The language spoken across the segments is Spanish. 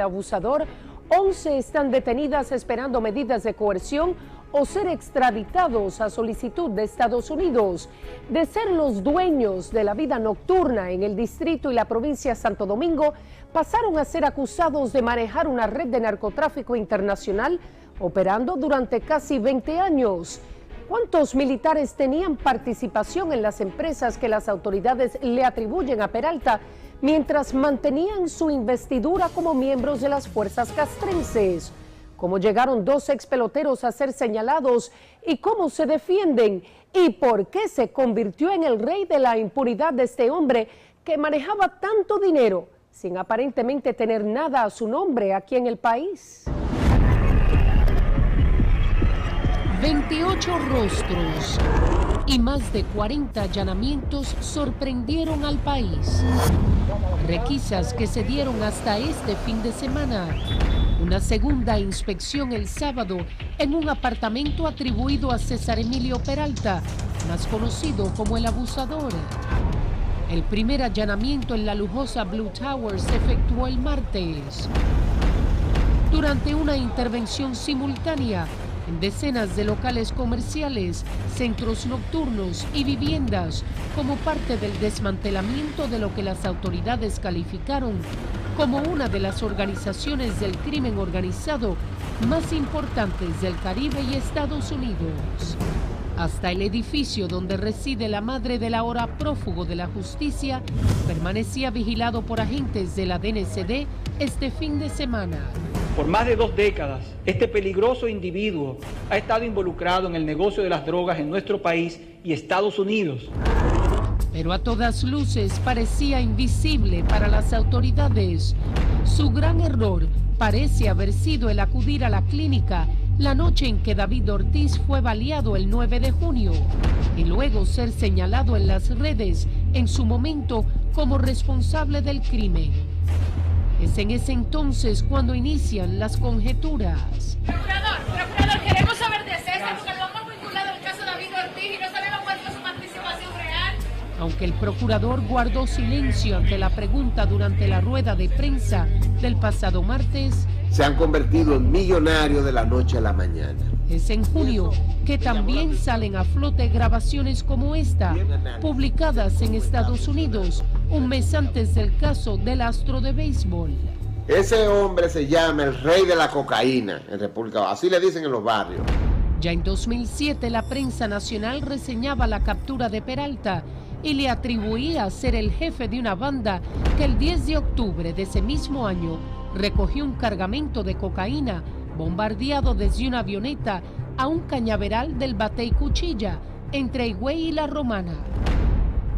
abusador. 11 están detenidas esperando medidas de coerción o ser extraditados a solicitud de Estados Unidos. De ser los dueños de la vida nocturna en el distrito y la provincia de Santo Domingo, pasaron a ser acusados de manejar una red de narcotráfico internacional operando durante casi 20 años. ¿Cuántos militares tenían participación en las empresas que las autoridades le atribuyen a Peralta mientras mantenían su investidura como miembros de las fuerzas castrenses? ¿Cómo llegaron 2 expeloteros a ser señalados y cómo se defienden? ¿Y por qué se convirtió en el rey de la impunidad de este hombre que manejaba tanto dinero sin aparentemente tener nada a su nombre aquí en el país? 28 rostros y más de 40 allanamientos sorprendieron al país. Requisas que se dieron hasta este fin de semana. Una segunda inspección el sábado en un apartamento atribuido a César Emilio Peralta, más conocido como el abusador. El primer allanamiento en la lujosa Blue Tower se efectuó el martes. Durante una intervención simultánea en decenas de locales comerciales, centros nocturnos y viviendas, como parte del desmantelamiento de lo que las autoridades calificaron como una de las organizaciones del crimen organizado más importantes del Caribe y Estados Unidos. Hasta el edificio donde reside la madre del ahora prófugo de la justicia permanecía vigilado por agentes de la DNCD este fin de semana. Por más de 2 décadas, este peligroso individuo ha estado involucrado en el negocio de las drogas en nuestro país y Estados Unidos. Pero a todas luces parecía invisible para las autoridades. Su gran error parece haber sido el acudir a la clínica la noche en que David Ortiz fue baleado el 9 de junio y luego ser señalado en las redes en su momento como responsable del crimen. Es en ese entonces cuando inician las conjeturas. Procurador, queremos saber de César porque lo hemos vinculado al caso de David Ortiz y no sabemos cuál es su participación real. Aunque el procurador guardó silencio ante la pregunta durante la rueda de prensa del pasado martes, se han convertido en millonarios de la noche a la mañana. Es en junio que también salen a flote grabaciones como esta, publicadas en Estados Unidos, un mes antes del caso del astro de béisbol. Ese hombre se llama el rey de la cocaína en República, así le dicen en los barrios. Ya en 2007 la prensa nacional reseñaba la captura de Peralta y le atribuía ser el jefe de una banda que el 10 de octubre de ese mismo año recogió un cargamento de cocaína bombardeado desde una avioneta a un cañaveral del Batey Cuchilla, entre Higüey y La Romana.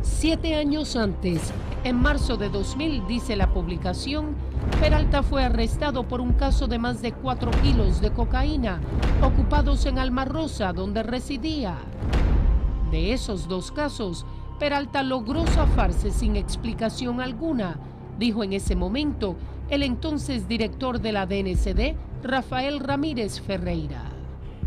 7 años antes, en marzo de 2000, dice la publicación, Peralta fue arrestado por un caso de más de 4 kilos de cocaína ocupados en Alma Rosa, donde residía. De esos 2 casos, Peralta logró zafarse sin explicación alguna, dijo en ese momento el entonces director de la DNCD, Rafael Ramírez Ferreira.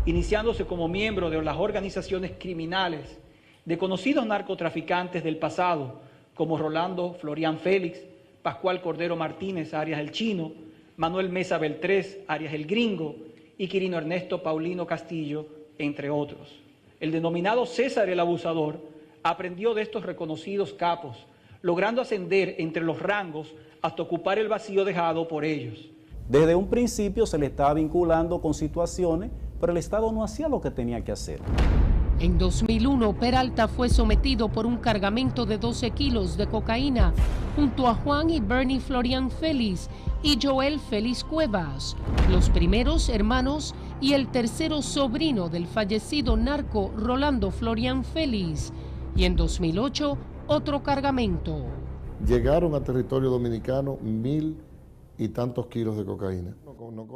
Iniciándose como miembro de las organizaciones criminales de conocidos narcotraficantes del pasado, como Rolando Florian Félix, Pascual Cordero Martínez, alias El Chino, Manuel Mesa Beltrés, alias El Gringo, y Quirino Ernesto Paulino Castillo, entre otros. El denominado César el Abusador aprendió de estos reconocidos capos, logrando ascender entre los rangos hasta ocupar el vacío dejado por ellos. Desde un principio se le estaba vinculando con situaciones, pero el Estado no hacía lo que tenía que hacer. En 2001, Peralta fue sometido por un cargamento de 12 kilos de cocaína junto a Juan y Bernie Florian Félix y Joel Félix Cuevas, los primeros hermanos y el tercero sobrino del fallecido narco Rolando Florian Félix. Y en 2008, otro cargamento. Llegaron a territorio dominicano 1,000 y tantos kilos de cocaína.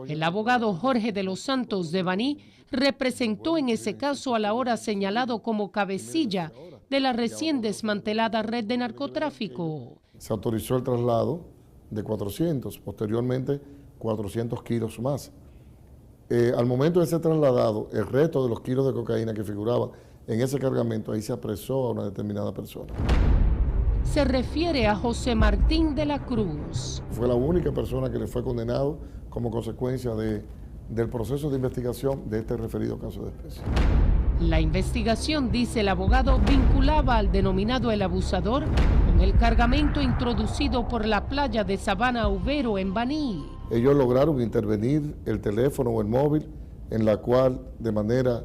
El abogado Jorge de los Santos de Baní representó en ese caso al ahora señalado como cabecilla de la recién desmantelada red de narcotráfico. Se autorizó el traslado de 400, posteriormente 400 kilos más. Al momento de ser trasladado, el resto de los kilos de cocaína que figuraban en ese cargamento, ahí se apresó a una determinada persona. se refiere a José Martín de la Cruz. Fue la única persona que le fue condenado como consecuencia del proceso de investigación de este referido caso de especie. La investigación, dice el abogado, vinculaba al denominado El Abusador con el cargamento introducido por la playa de Sabana Ubero en Baní. Ellos lograron intervenir el teléfono o el móvil en la cual de manera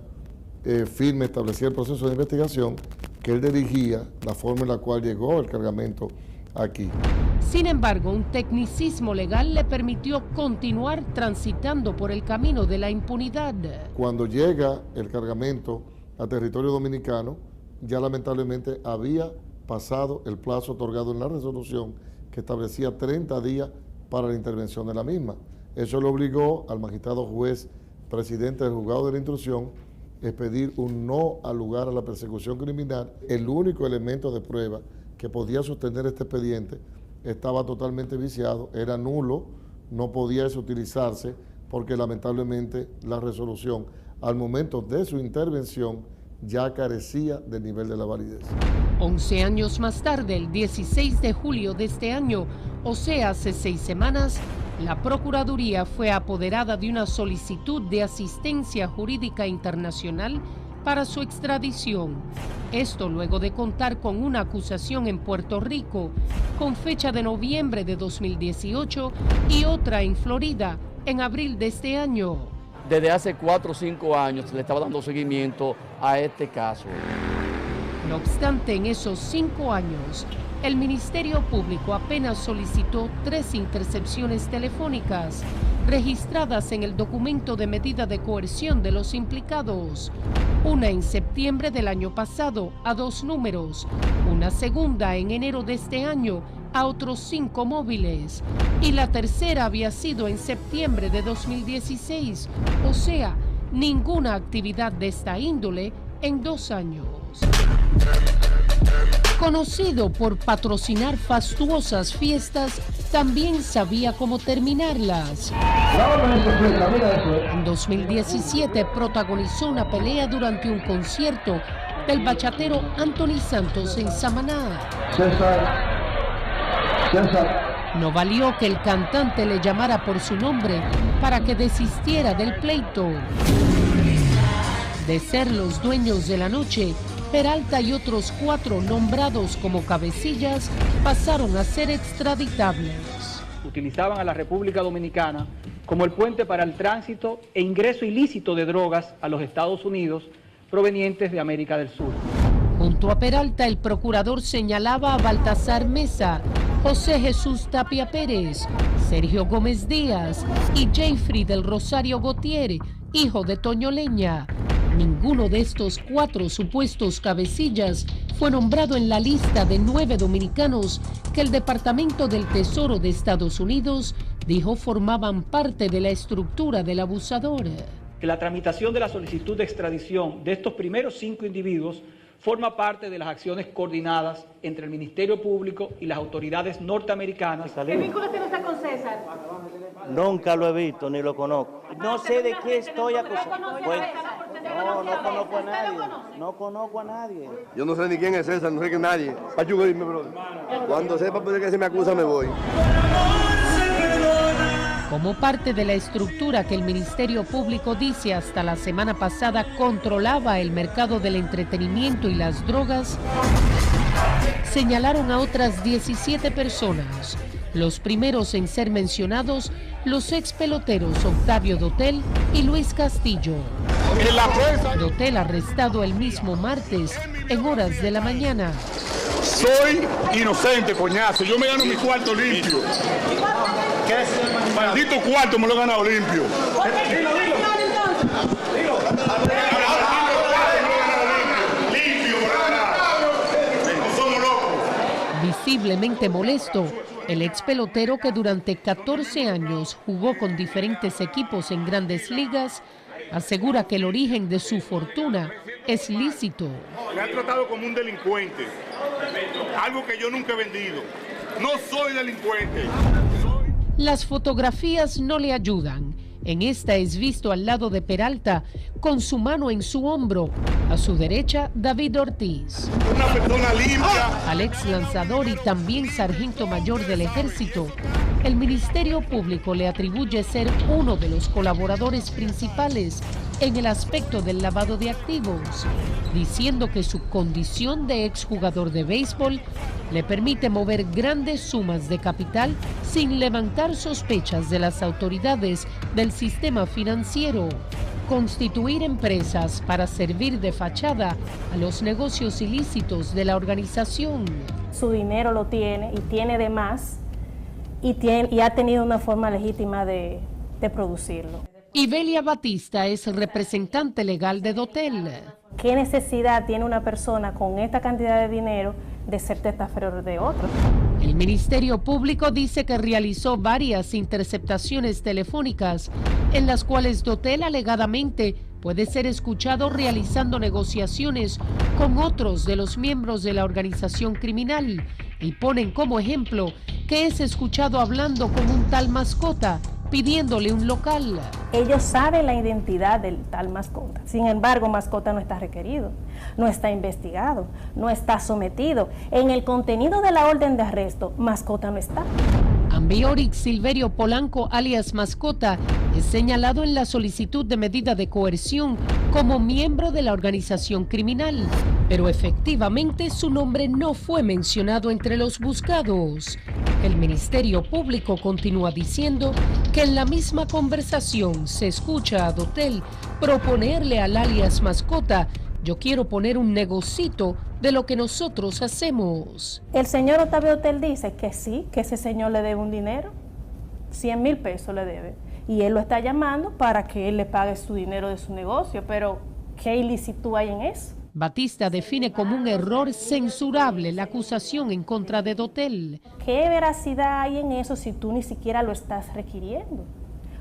firme establecía el proceso de investigación que él dirigía, la forma en la cual llegó el cargamento aquí. Sin embargo, un tecnicismo legal le permitió continuar transitando por el camino de la impunidad. Cuando llega el cargamento a territorio dominicano, ya lamentablemente había pasado el plazo otorgado en la resolución que establecía 30 días para la intervención de la misma. Eso le obligó al magistrado juez presidente del juzgado de la instrucción expedir un no al lugar a la persecución criminal. El único elemento de prueba que podía sostener este expediente estaba totalmente viciado, era nulo, no podía eso utilizarse porque lamentablemente la resolución al momento de su intervención ya carecía del nivel de la validez. 11 años más tarde, el 16 de julio de este año, o sea, hace 6 semanas, la Procuraduría fue apoderada de una solicitud de asistencia jurídica internacional para su extradición. Esto luego de contar con una acusación en Puerto Rico con fecha de noviembre de 2018 y otra en Florida en abril de este año. Desde hace 4 o 5 años se le estaba dando seguimiento a este caso. No obstante, en esos 5 años, el Ministerio Público apenas solicitó 3 intercepciones telefónicas registradas en el documento de medida de coerción de los implicados. Una en septiembre del año pasado a 2 números, una segunda en enero de este año a otros 5 móviles y la tercera había sido en septiembre de 2016, o sea, ninguna actividad de esta índole en 2 años. Conocido por patrocinar fastuosas fiestas, también sabía cómo terminarlas. En 2017 protagonizó una pelea durante un concierto del bachatero Anthony Santos en Samaná. No valió que el cantante le llamara por su nombre para que desistiera del pleito. De ser los dueños de la noche, Peralta y otros 4 nombrados como cabecillas pasaron a ser extraditables. Utilizaban a la República Dominicana como el puente para el tránsito e ingreso ilícito de drogas a los Estados Unidos provenientes de América del Sur. Junto a Peralta, el procurador señalaba a Baltasar Mesa, José Jesús Tapia Pérez, Sergio Gómez Díaz y Jeffrey del Rosario Gautier, hijo de Toño Leña. Ninguno de estos 4 supuestos cabecillas fue nombrado en la lista de 9 dominicanos que el Departamento del Tesoro de Estados Unidos dijo formaban parte de la estructura del abusador. Que la tramitación de la solicitud de extradición de estos primeros 5 individuos forma parte de las acciones coordinadas entre el Ministerio Público y las autoridades norteamericanas. ¿Qué vínculo tiene usted con César? Nunca lo he visto ni lo conozco. No sé de qué estoy acusado. Pues, no conozco a nadie. No conozco a nadie. Yo no sé ni quién es César, no sé quién es nadie. Pachuca, dime, brother. Cuando sepa por qué se me acusa, me voy. Como parte de la estructura que el Ministerio Público dice hasta la semana pasada controlaba el mercado del entretenimiento y las drogas, señalaron a otras 17 personas. Los primeros en ser mencionados, los ex peloteros Octavio Dotel y Luis Castillo. Dotel arrestado el mismo martes en horas de la mañana. Soy inocente, coñazo. Yo me gano mi cuarto limpio. Maldito cuarto me lo he ganado limpio. Visiblemente molesto, el ex pelotero que durante 14 años jugó con diferentes equipos en grandes ligas, asegura que el origen de su fortuna es lícito. Me han tratado como un delincuente, algo que yo nunca he vendido. No soy delincuente. Las fotografías no le ayudan. En esta es visto al lado de Peralta, con su mano en su hombro. A su derecha, David Ortiz. Una persona limpia. Al ex lanzador y también sargento mayor del ejército, el Ministerio Público le atribuye ser uno de los colaboradores principales en el aspecto del lavado de activos, diciendo que su condición de exjugador de béisbol le permite mover grandes sumas de capital sin levantar sospechas de las autoridades del sistema financiero, constituir empresas para servir de fachada a los negocios ilícitos de la organización. Su dinero lo tiene y tiene de más y ha tenido una forma legítima de producirlo. Ibelia Batista es representante legal de Dotel. ¿Qué necesidad tiene una persona con esta cantidad de dinero de ser testaferro de otro? El Ministerio Público dice que realizó varias interceptaciones telefónicas en las cuales Dotel alegadamente puede ser escuchado realizando negociaciones con otros de los miembros de la organización criminal y ponen como ejemplo que es escuchado hablando con un tal Mascota pidiéndole un local. Ellos saben la identidad del tal Mascota. Sin embargo, Mascota no está requerido, no está investigado, no está sometido. En el contenido de la orden de arresto, Mascota no está. Ambiorix Silverio Polanco, alias Mascota, es señalado en la solicitud de medida de coerción como miembro de la organización criminal, pero efectivamente su nombre no fue mencionado entre los buscados. El Ministerio Público continúa diciendo que en la misma conversación se escucha a Dotel proponerle al alias Mascota: yo quiero poner un negocito de lo que nosotros hacemos. El señor Octavio Dotel dice que sí, que ese señor le debe un dinero, 100,000 pesos le debe, y él lo está llamando para que él le pague su dinero de su negocio, pero ¿qué ilícito hay en eso? Batista define como un error censurable la acusación en contra de Dotel. ¿Qué veracidad hay en eso si tú ni siquiera lo estás requiriendo?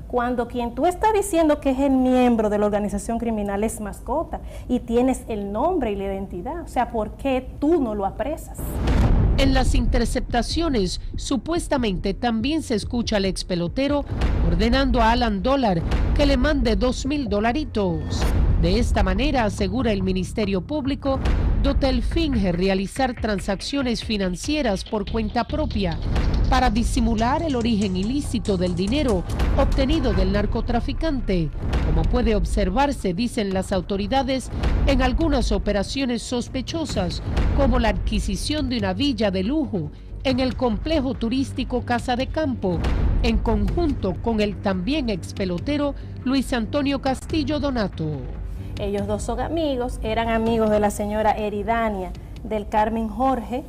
Cuando quien tú estás diciendo que es el miembro de la organización criminal es Mascota y tienes el nombre y la identidad, o sea, ¿por qué tú no lo apresas? En las interceptaciones, supuestamente también se escucha al ex pelotero ordenando a Alan Dollar que le mande $2,000. De esta manera, asegura el Ministerio Público, Dotel finge realizar transacciones financieras por cuenta propia para disimular el origen ilícito del dinero obtenido del narcotraficante, como puede observarse, dicen las autoridades, en algunas operaciones sospechosas, como la adquisición de una villa de lujo en el complejo turístico Casa de Campo, en conjunto con el también ex pelotero Luis Antonio Castillo Donato. Ellos dos son amigos, eran amigos de la señora Eridania del Carmen Jorge,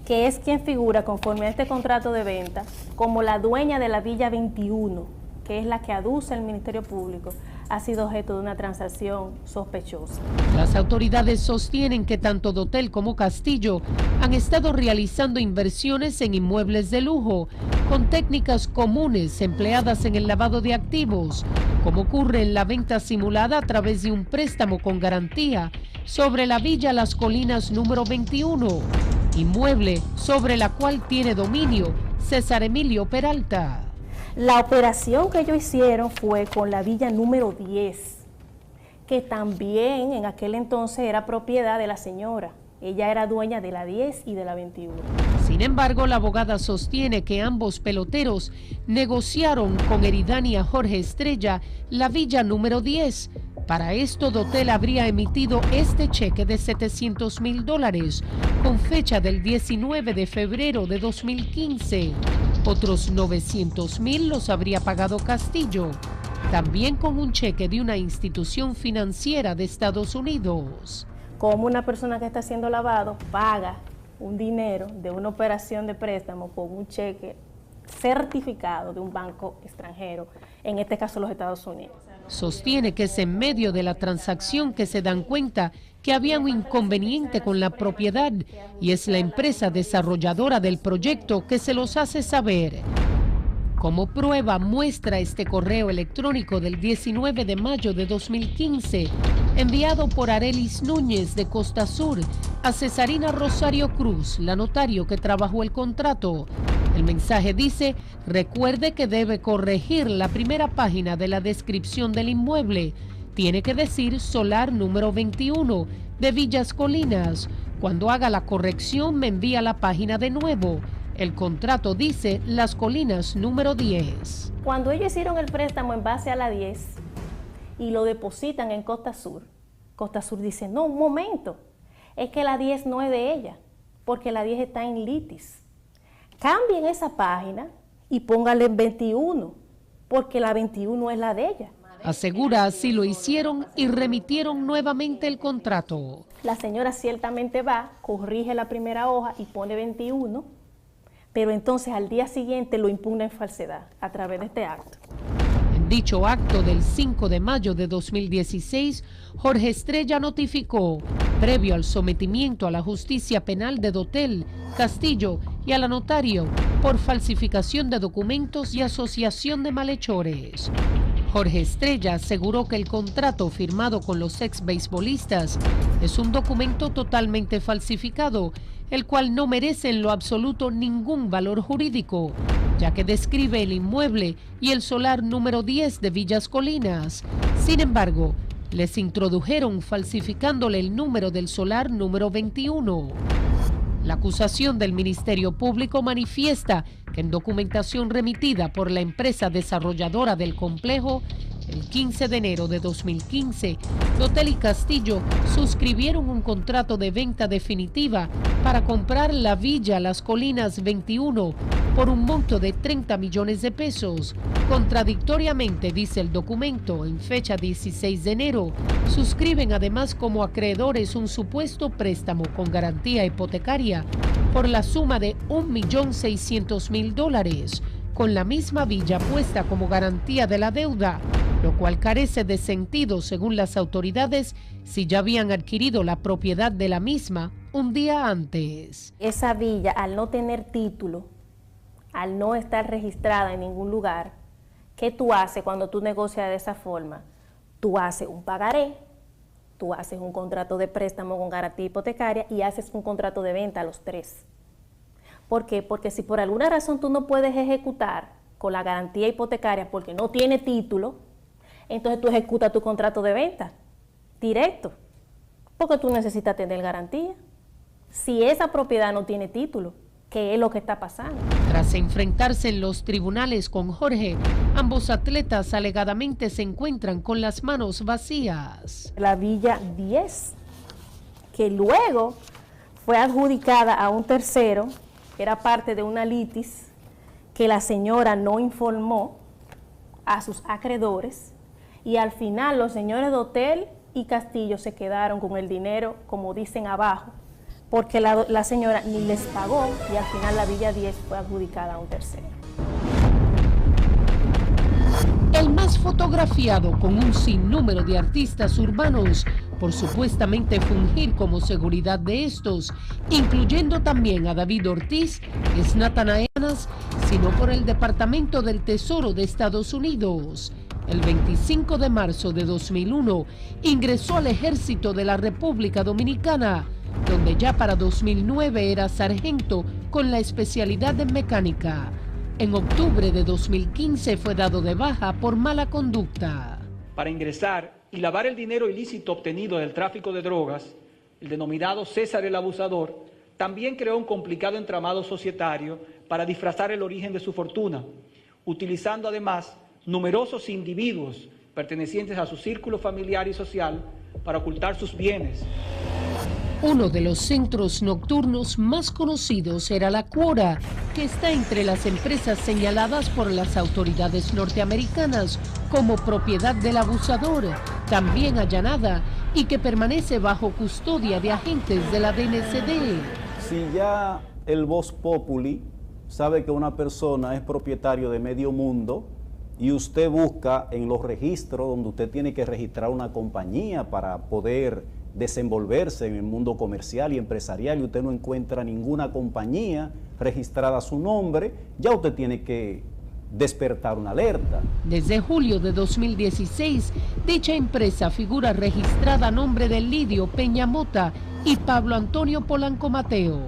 que es quien figura conforme a este contrato de venta como la dueña de la Villa 21, que es la que aduce el Ministerio Público, ha sido objeto de una transacción sospechosa. Las autoridades sostienen que tanto Dotel como Castillo han estado realizando inversiones en inmuebles de lujo con técnicas comunes empleadas en el lavado de activos, como ocurre en la venta simulada a través de un préstamo con garantía sobre la Villa Las Colinas número 21, inmueble sobre la cual tiene dominio César Emilio Peralta. La operación que ellos hicieron fue con la villa número 10, que también en aquel entonces era propiedad de la señora. Ella era dueña de la 10 y de la 21. Sin embargo, la abogada sostiene que ambos peloteros negociaron con Eridania Jorge Estrella la villa número 10. Para esto, Dotel habría emitido este cheque de $700,000 con fecha del 19 de febrero de 2015. Otros 900,000 los habría pagado Castillo, también con un cheque de una institución financiera de Estados Unidos. Como una persona que está haciendo lavado paga un dinero de una operación de préstamo con un cheque certificado de un banco extranjero, en este caso los Estados Unidos. Sostiene que es en medio de la transacción que se dan cuenta que había un inconveniente con la propiedad y es la empresa desarrolladora del proyecto que se los hace saber. Como prueba muestra este correo electrónico del 19 de mayo de 2015, enviado por Arelis Núñez de Costa Sur a Cesarina Rosario Cruz, la notario que trabajó el contrato, El mensaje dice: recuerde que debe corregir la primera página de la descripción del inmueble. Tiene que decir solar número 21 de Villas Colinas. Cuando haga la corrección me envía la página de nuevo. El contrato dice Las Colinas número 10. Cuando ellos hicieron el préstamo en base a la 10 y lo depositan en Costa Sur dice, no, un momento, es que la 10 no es de ella, porque la 10 está en litis. Cambien esa página y pónganle 21, porque la 21 es la de ella. Asegura así lo hicieron y remitieron nuevamente el contrato. La señora ciertamente va, corrige la primera hoja y pone 21, pero entonces al día siguiente lo impugna en falsedad a través de este acto. En dicho acto del 5 de mayo de 2016, Jorge Estrella notificó, previo al sometimiento a la justicia penal de Dotel, Castillo y a la notario, por falsificación de documentos y asociación de malhechores. Jorge Estrella aseguró que el contrato firmado con los ex beisbolistas es un documento totalmente falsificado, el cual no merece en lo absoluto ningún valor jurídico, ya que describe el inmueble y el solar número 10 de Villas Colinas. Sin embargo, les introdujeron falsificándole el número del solar número 21. La acusación del Ministerio Público manifiesta que en documentación remitida por la empresa desarrolladora del complejo, el 15 de enero de 2015, Dotel y Castillo suscribieron un contrato de venta definitiva para comprar la villa Las Colinas 21 por un monto de 30 millones de pesos. Contradictoriamente, dice el documento, en fecha 16 de enero, suscriben además como acreedores un supuesto préstamo con garantía hipotecaria por la suma de $1.600.000, con la misma villa puesta como garantía de la deuda, lo cual carece de sentido según las autoridades si ya habían adquirido la propiedad de la misma un día antes. Esa villa, al no tener título, al no estar registrada en ningún lugar, ¿qué tú haces cuando tú negocias de esa forma? Tú haces un pagaré, tú haces un contrato de préstamo con garantía hipotecaria y haces un contrato de venta a los tres. ¿Por qué? Porque si por alguna razón tú no puedes ejecutar con la garantía hipotecaria porque no tiene título, entonces tú ejecutas tu contrato de venta directo, porque tú necesitas tener garantía. Si esa propiedad no tiene título, ¿qué es lo que está pasando? Tras enfrentarse en los tribunales con Jorge, ambos atletas alegadamente se encuentran con las manos vacías. La villa 10, que luego fue adjudicada a un tercero, era parte de una litis que la señora no informó a sus acreedores, y al final los señores Dotel y Castillo se quedaron con el dinero, como dicen abajo, porque la señora ni les pagó y al final la Villa 10 fue adjudicada a un tercero. El más fotografiado con un sinnúmero de artistas urbanos por supuestamente fungir como seguridad de estos, incluyendo también a David Ortiz, es Natanael, sino por el Departamento del Tesoro de Estados Unidos. El 25 de marzo de 2001 ingresó al Ejército de la República Dominicana, donde ya para 2009 era sargento con la especialidad en mecánica. En octubre de 2015 fue dado de baja por mala conducta. Para ingresar y lavar el dinero ilícito obtenido del tráfico de drogas, el denominado César el Abusador también creó un complicado entramado societario para disfrazar el origen de su fortuna, utilizando además numerosos individuos pertenecientes a su círculo familiar y social para ocultar sus bienes. Uno de los centros nocturnos más conocidos era la Quora, que está entre las empresas señaladas por las autoridades norteamericanas como propiedad del abusador, también allanada, y que permanece bajo custodia de agentes de la DNCD. Si ya el Vox Populi sabe que una persona es propietario de medio mundo y usted busca en los registros donde usted tiene que registrar una compañía para poder desenvolverse en el mundo comercial y empresarial, y usted no encuentra ninguna compañía registrada a su nombre, ya usted tiene que despertar una alerta. Desde julio de 2016, dicha empresa figura registrada a nombre de Lidio Peña Mota y Pablo Antonio Polanco Mateo.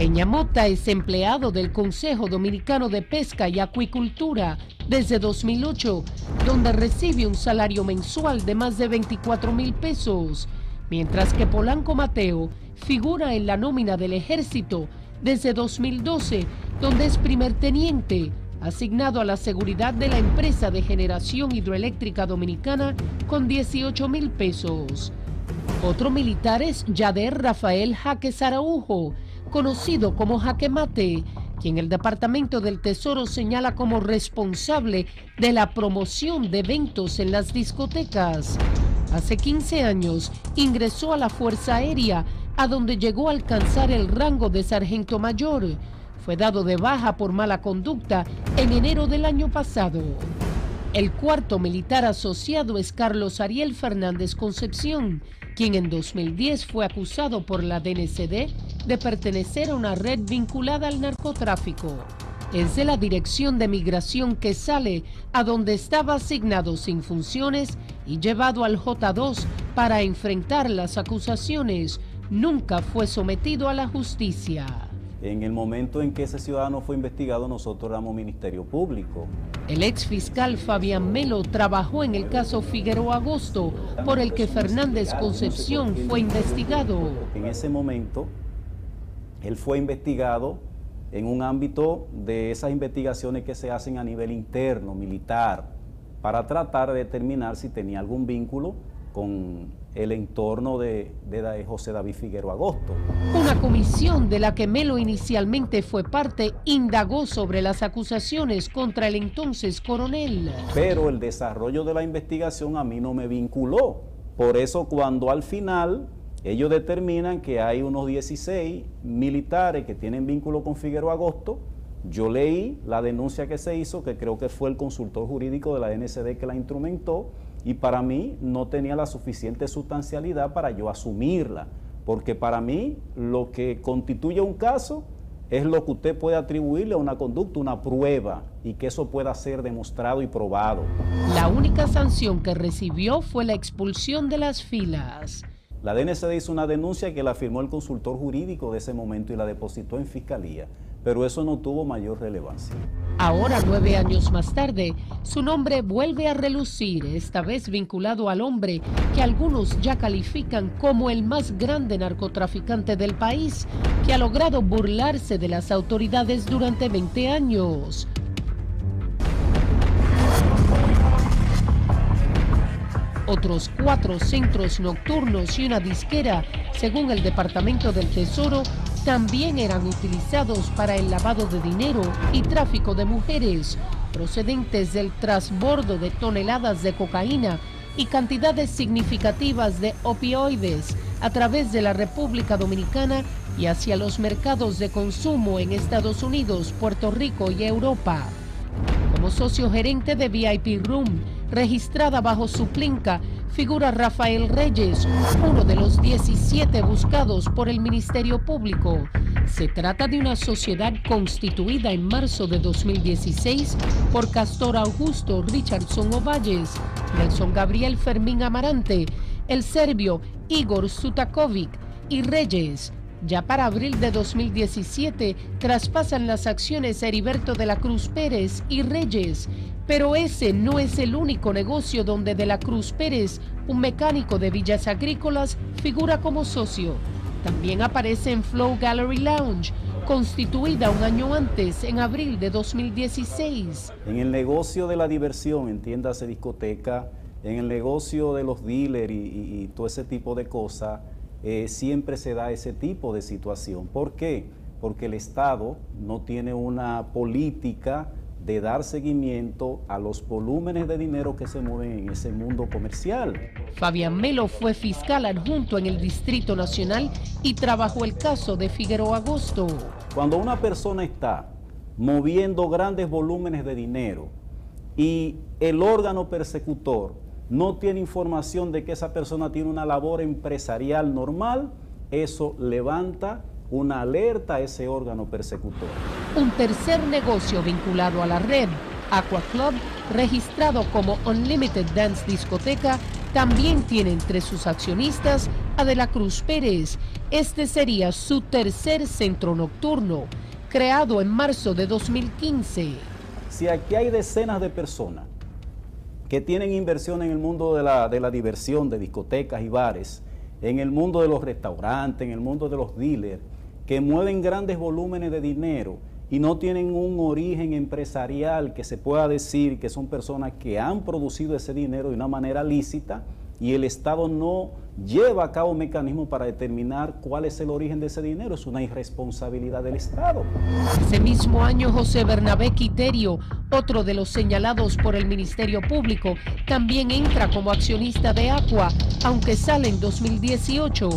Peñamota es empleado del Consejo Dominicano de Pesca y Acuicultura desde 2008, donde recibe un salario mensual de más de 24,000 pesos, mientras que Polanco Mateo figura en la nómina del Ejército desde 2012, donde es primer teniente, asignado a la seguridad de la empresa de generación hidroeléctrica dominicana con 18,000 pesos. Otro militar es Yader Rafael Jaques Araujo, conocido como Jaque Mate, quien el Departamento del Tesoro señala como responsable de la promoción de eventos en las discotecas. Hace 15 años ingresó a la Fuerza Aérea, a donde llegó a alcanzar el rango de sargento mayor. Fue dado de baja por mala conducta en enero del año pasado. El cuarto militar asociado es Carlos Ariel Fernández Concepción, quien en 2010 fue acusado por la DNCD de pertenecer a una red vinculada al narcotráfico. Es de la Dirección de Migración que sale, a donde estaba asignado sin funciones y llevado al J2 para enfrentar las acusaciones. Nunca fue sometido a la justicia. En el momento en que ese ciudadano fue investigado, nosotros éramos Ministerio Público. El ex fiscal Fabián Melo trabajó en el caso Figueroa Agosto, por el que Fernández Concepción fue investigado. En ese momento, él fue investigado en un ámbito de esas investigaciones que se hacen a nivel interno, militar, para tratar de determinar si tenía algún vínculo con el entorno de José David Figueroa Agosto. Una comisión de la que Melo inicialmente fue parte indagó sobre las acusaciones contra el entonces coronel. Pero el desarrollo de la investigación a mí no me vinculó. Por eso cuando al final ellos determinan que hay unos 16 militares que tienen vínculo con Figueroa Agosto, yo leí la denuncia que se hizo, que creo que fue el consultor jurídico de la DNCD que la instrumentó, y para mí no tenía la suficiente sustancialidad para yo asumirla, porque para mí lo que constituye un caso es lo que usted puede atribuirle a una conducta, una prueba, y que eso pueda ser demostrado y probado. La única sanción que recibió fue la expulsión de las filas. La DNCD hizo una denuncia que la firmó el consultor jurídico de ese momento y la depositó en fiscalía, pero eso no tuvo mayor relevancia. Ahora, 9 años más tarde, su nombre vuelve a relucir, esta vez vinculado al hombre que algunos ya califican como el más grande narcotraficante del país, que ha logrado burlarse de las autoridades durante 20 años. Otros 4 centros nocturnos y una disquera, según el Departamento del Tesoro, también eran utilizados para el lavado de dinero y tráfico de mujeres, procedentes del transbordo de toneladas de cocaína y cantidades significativas de opioides a través de la República Dominicana y hacia los mercados de consumo en Estados Unidos, Puerto Rico y Europa. Como socio gerente de VIP Room, registrada bajo su plinca, figura Rafael Reyes, uno de los 17 buscados por el Ministerio Público. Se trata de una sociedad constituida en marzo de 2016 por Castor Augusto Richardson Ovalles, Nelson Gabriel Fermín Amarante, el serbio Igor Sutakovic y Reyes. Ya para abril de 2017 traspasan las acciones a Heriberto de la Cruz Pérez y Reyes, pero ese no es el único negocio donde de la Cruz Pérez, un mecánico de Villas Agrícolas, figura como socio. También aparece en Flow Gallery Lounge, constituida un año antes, en abril de 2016. En el negocio de la diversión, entiéndase discoteca, en el negocio de los dealers y todo ese tipo de cosas, siempre se da ese tipo de situación. ¿Por qué? Porque el Estado no tiene una política de dar seguimiento a los volúmenes de dinero que se mueven en ese mundo comercial. Fabián Melo fue fiscal adjunto en el Distrito Nacional y trabajó el caso de Figueroa Agosto. Cuando una persona está moviendo grandes volúmenes de dinero y el órgano persecutor no tiene información de que esa persona tiene una labor empresarial normal, eso levanta una alerta a ese órgano persecutor. Un tercer negocio vinculado a la red, Aqua Club, registrado como Unlimited Dance Discoteca, también tiene entre sus accionistas a De la Cruz Pérez. Este sería su tercer centro nocturno, creado en marzo de 2015. Si aquí hay decenas de personas que tienen inversión en el mundo de la diversión, de discotecas y bares, en el mundo de los restaurantes, en el mundo de los dealers, que mueven grandes volúmenes de dinero y no tienen un origen empresarial que se pueda decir que son personas que han producido ese dinero de una manera lícita, y el Estado no lleva a cabo mecanismos para determinar cuál es el origen de ese dinero, es una irresponsabilidad del Estado. Ese mismo año, José Bernabé Quiterio, otro de los señalados por el Ministerio Público, también entra como accionista de Aqua, aunque sale en 2018.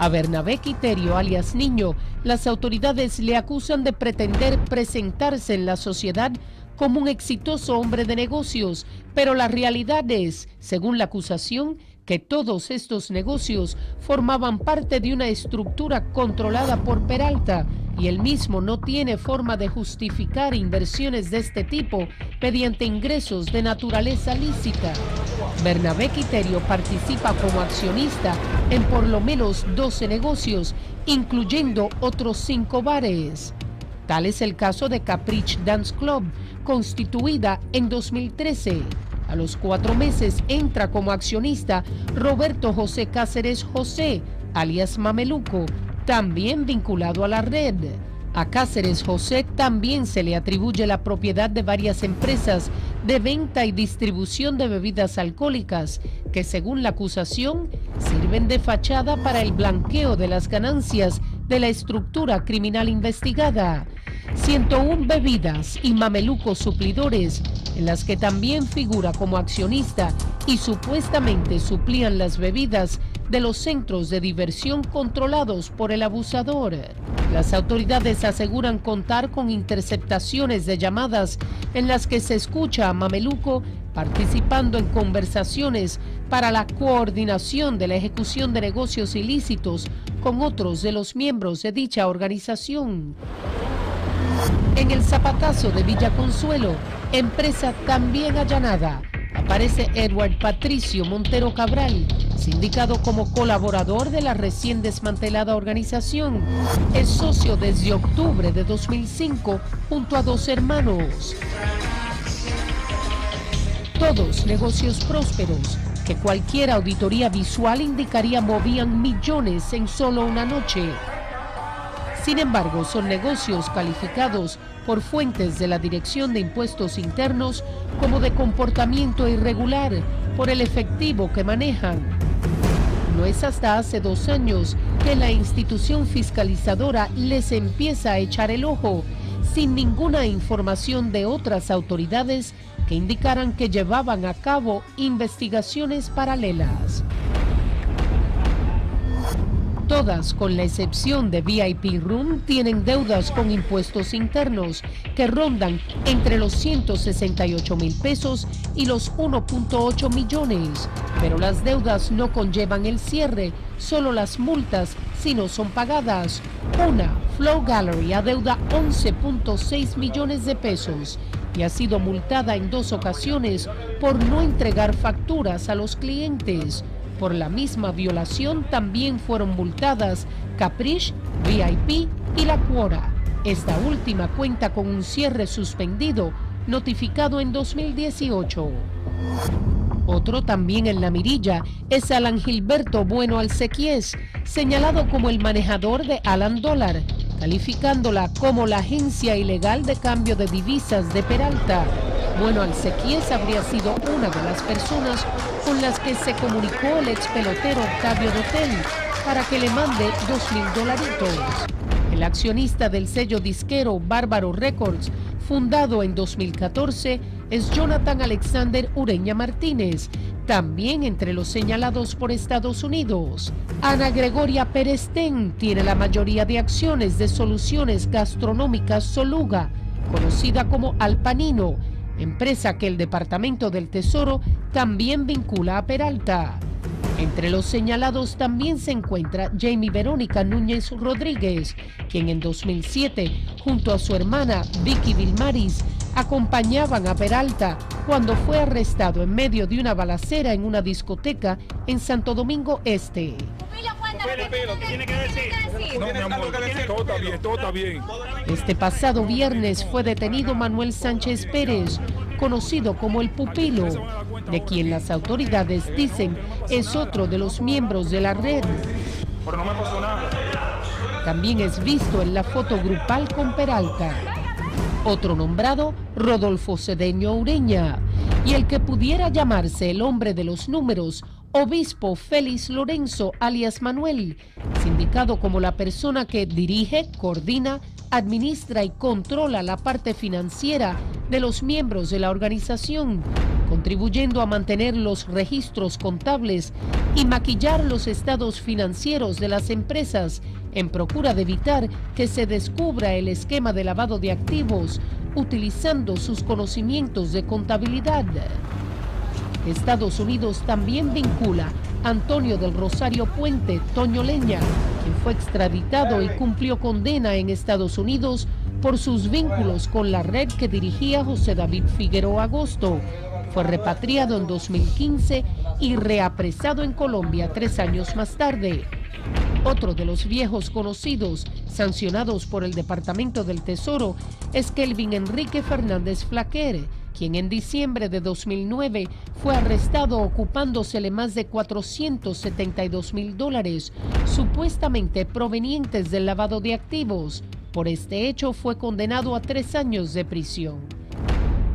A Bernabé Quiterio, alias Niño, las autoridades le acusan de pretender presentarse en la sociedad como un exitoso hombre de negocios, pero la realidad es, según la acusación, que todos estos negocios formaban parte de una estructura controlada por Peralta, y él mismo no tiene forma de justificar inversiones de este tipo mediante ingresos de naturaleza lícita. Bernabé Quiterio participa como accionista en por lo menos 12 negocios, incluyendo otros 5 bares. Tal es el caso de Caprice Dance Club, constituida en 2013. A los 4 meses entra como accionista Roberto José Cáceres José, alias Mameluco, también vinculado a la red. A Cáceres José también se le atribuye la propiedad de varias empresas de venta y distribución de bebidas alcohólicas que, según la acusación, sirven de fachada para el blanqueo de las ganancias de la estructura criminal investigada. 101 bebidas y mamelucos suplidores, en las que también figura como accionista y supuestamente suplían las bebidas de los centros de diversión controlados por el abusador. Las autoridades aseguran contar con interceptaciones de llamadas en las que se escucha a Mameluco participando en conversaciones para la coordinación de la ejecución de negocios ilícitos con otros de los miembros de dicha organización. En el Zapatazo de Villa Consuelo, empresa también allanada, aparece Edward Patricio Montero Cabral, sindicado como colaborador de la recién desmantelada organización. Es socio desde octubre de 2005 junto a 2 hermanos. Todos negocios prósperos que cualquier auditoría visual indicaría movían millones en solo una noche. Sin embargo, son negocios calificados por fuentes de la Dirección de Impuestos Internos como de comportamiento irregular por el efectivo que manejan. No es hasta hace 2 años que la institución fiscalizadora les empieza a echar el ojo, sin ninguna información de otras autoridades que indicaran que llevaban a cabo investigaciones paralelas. Todas, con la excepción de VIP Room, tienen deudas con impuestos internos que rondan entre los 168,000 pesos y los 1.8 millones. Pero las deudas no conllevan el cierre, solo las multas si no son pagadas. Una, Flow Gallery, adeuda 11.6 millones de pesos y ha sido multada en 2 ocasiones por no entregar facturas a los clientes. Por la misma violación también fueron multadas Caprice, VIP y La Cuora. Esta última cuenta con un cierre suspendido, notificado en 2018. Otro también en la mirilla es Alan Gilberto Bueno Alcequiés, señalado como el manejador de Alan Dólar, calificándola como la agencia ilegal de cambio de divisas de Peralta. Bueno Alcequiés habría sido una de las personas con las que se comunicó el ex pelotero Octavio Dotel para que le mande $2,000. El accionista del sello disquero Bárbaro Records, fundado en 2014, es Jonathan Alexander Ureña Martínez, también entre los señalados por Estados Unidos. Ana Gregoria Perestén tiene la mayoría de acciones de Soluciones Gastronómicas Soluga, conocida como Alpanino, empresa que el Departamento del Tesoro también vincula a Peralta. Entre los señalados también se encuentra Jamie Verónica Núñez Rodríguez, quien en 2007, junto a su hermana Vicky Vilmaris, acompañaban a Peralta cuando fue arrestado en medio de una balacera en una discoteca en Santo Domingo Este. Todo está bien. Este pasado viernes fue detenido Manuel Sánchez Pérez, conocido como el Pupilo, de quien las autoridades dicen es otro de los miembros de la red. Pero no me pasó nada. También es visto en la foto grupal con Peralta. Otro nombrado, Rodolfo Cedeño Ureña, y el que pudiera llamarse el hombre de los números, Obispo Félix Lorenzo, alias Manuel, sindicado como la persona que dirige, coordina, administra y controla la parte financiera de los miembros de la organización, contribuyendo a mantener los registros contables y maquillar los estados financieros de las empresas en procura de evitar que se descubra el esquema de lavado de activos utilizando sus conocimientos de contabilidad. Estados Unidos también vincula a Antonio del Rosario Puente, Toño Leña, quien fue extraditado y cumplió condena en Estados Unidos por sus vínculos con la red que dirigía José David Figueroa Agosto. Fue repatriado en 2015 y reapresado en Colombia 3 años más tarde. Otro de los viejos conocidos sancionados por el Departamento del Tesoro es Kelvin Enrique Fernández Flaquer, quien en diciembre de 2009 fue arrestado ocupándosele más de $472,000, supuestamente provenientes del lavado de activos. Por este hecho fue condenado a 3 años de prisión.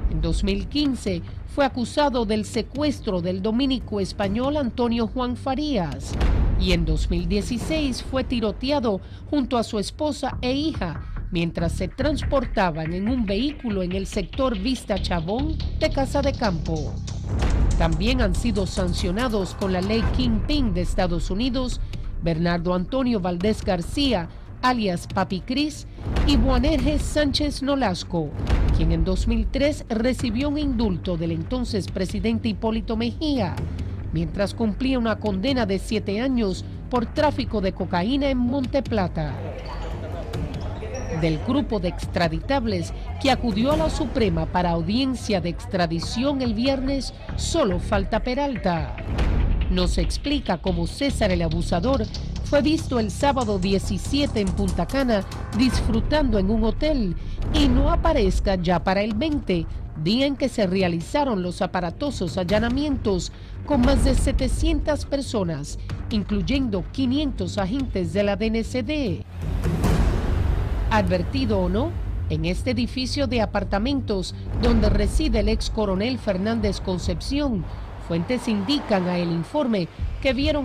En 2015 fue acusado del secuestro del dominico español Antonio Juan Farías y en 2016 fue tiroteado junto a su esposa e hija mientras se transportaban en un vehículo en el sector Vista Chabón de Casa de Campo. También han sido sancionados con la ley Kingpin de Estados Unidos Bernardo Antonio Valdés García, alias Papi Cris, y Boanerges Sánchez Nolasco, quien en 2003 recibió un indulto del entonces presidente Hipólito Mejía, mientras cumplía una condena de 7 años por tráfico de cocaína en Monte Plata. Del grupo de extraditables que acudió a la Suprema para audiencia de extradición el viernes, solo falta Peralta. No se explica cómo César el Abusador fue visto el sábado 17 en Punta Cana disfrutando en un hotel y no aparezca ya para el 20, día en que se realizaron los aparatosos allanamientos con más de 700 personas, incluyendo 500 agentes de la DNCD. Advertido o no, en este edificio de apartamentos donde reside el ex coronel Fernández Concepción, fuentes indican a El Informe que vieron